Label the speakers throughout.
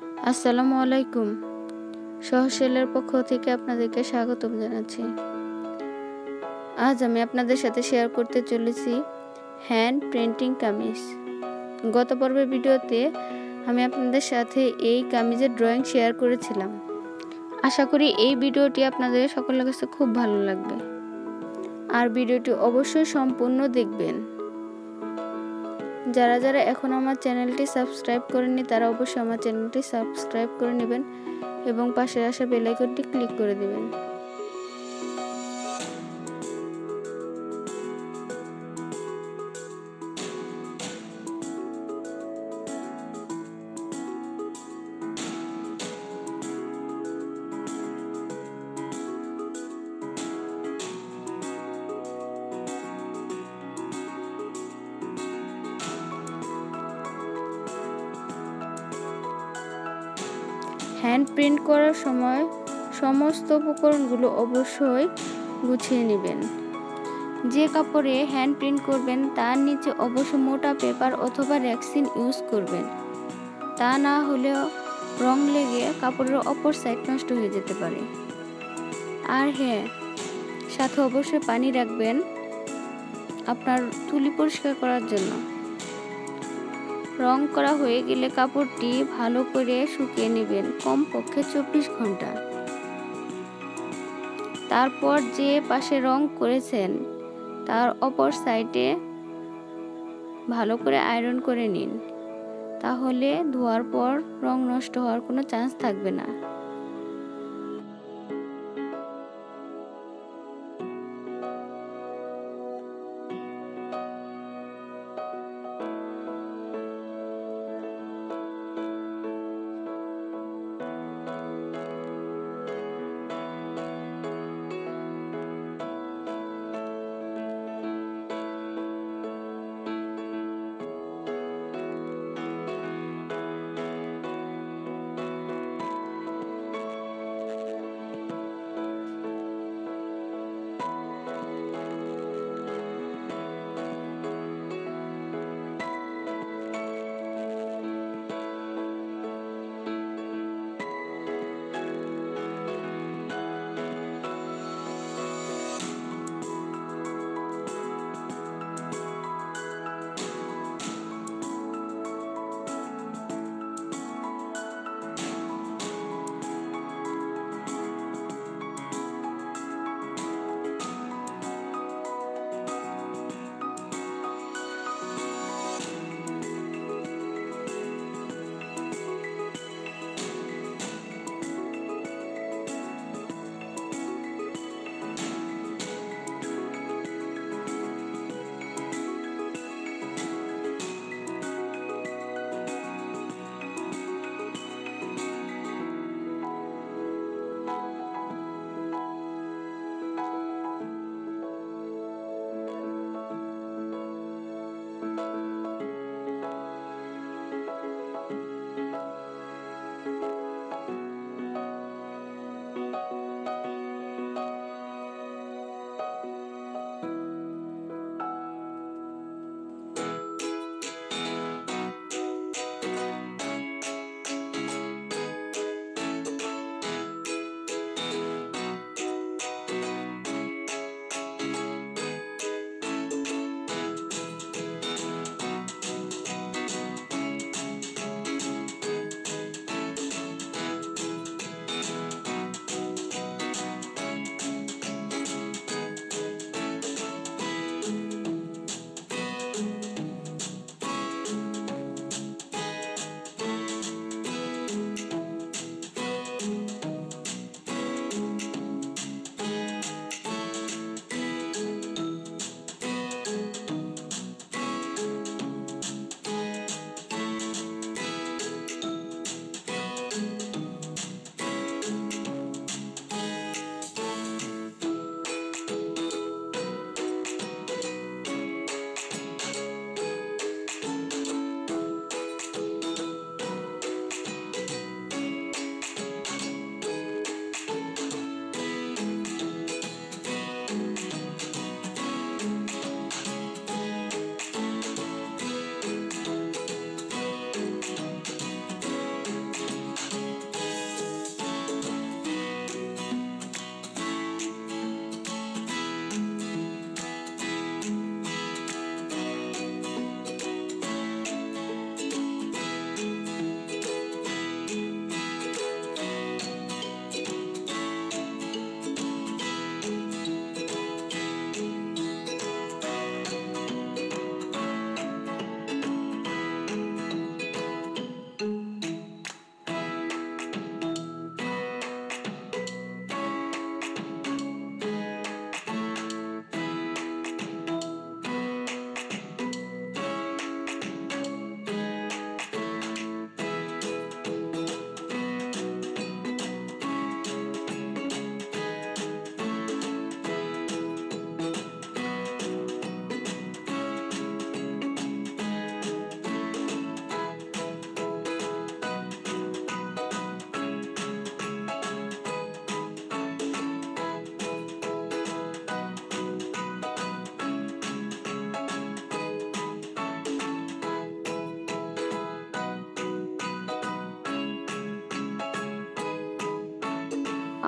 Speaker 1: আসসালামু আলাইকুম। সহসেলের পক্ষ থেকে আপনাদেরকে স্বাগতম জানাচ্ছি। আজ আমি আপনাদের সাথে শেয়ার করতে চলেছি হ্যান্ড প্রিন্টিং কামিজ। গত পর্বের ভিডিওতে আমি আপনাদের সাথে এই কামিজের ড্রয়িং শেয়ার করেছিলাম। আশা করি এই ভিডিওটি আপনাদের সকলের কাছে খুব ভালো লাগবে, আর ভিডিওটি অবশ্যই সম্পূর্ণ দেখবেন। যারা যারা এখন আমার চ্যানেলটি সাবস্ক্রাইব করেননি তারা অবশ্যই আমার চ্যানেলটি সাবস্ক্রাইব করে নেবেন এবং পাশে আসা বেল আইকনটি ক্লিক করে দেবেন। হ্যান্ড প্রিন্ট করার সময় সমস্ত উপকরণগুলো অবশ্যই গুছিয়ে নেবেন। যে কাপড়ে হ্যান্ড প্রিন্ট করবেন তার নিচে অবশ্যই মোটা পেপার অথবা রেক্সিন ইউজ করবেন, তা না হলেও রং লেগে কাপড়ের অপর সাইড নষ্ট হয়ে যেতে পারে। আর হ্যাঁ, সাথে অবশ্যই পানি রাখবেন আপনার তুলি পরিষ্কার করার জন্য। রং করা হয়ে গেলে কাপড়টি ভালো করে শুকিয়ে নেবেন, কমপক্ষে 24 ঘন্টা। তারপর যে পাশে রং করেছেন তার অপর সাইডে ভালো করে আয়রন করে নিন, তাহলে ধোয়ার পর রং নষ্ট হওয়ার কোনো চান্স থাকবে না।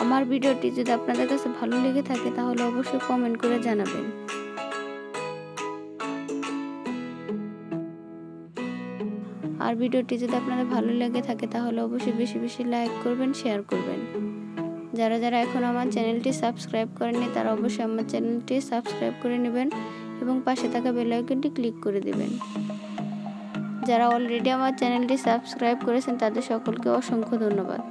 Speaker 1: আমার ভিডিওটি যদি আপনাদের কাছে ভালো লেগে থাকে তাহলে অবশ্যই কমেন্ট করে জানাবেন। আর ভিডিওটি যদি আপনাদের ভালো লেগে থাকে তাহলে অবশ্যই বেশি বেশি লাইক করবেন, শেয়ার করবেন। যারা যারা এখন আমার চ্যানেলটি সাবস্ক্রাইব করেননি তারা অবশ্যই আমার চ্যানেলটি সাবস্ক্রাইব করে নেবেন এবং পাশে থাকা বেল আইকনটি ক্লিক করে দিবেন। যারা অলরেডি আমার চ্যানেলটি সাবস্ক্রাইব করেছেন তাদের সকলকে অসংখ্য ধন্যবাদ।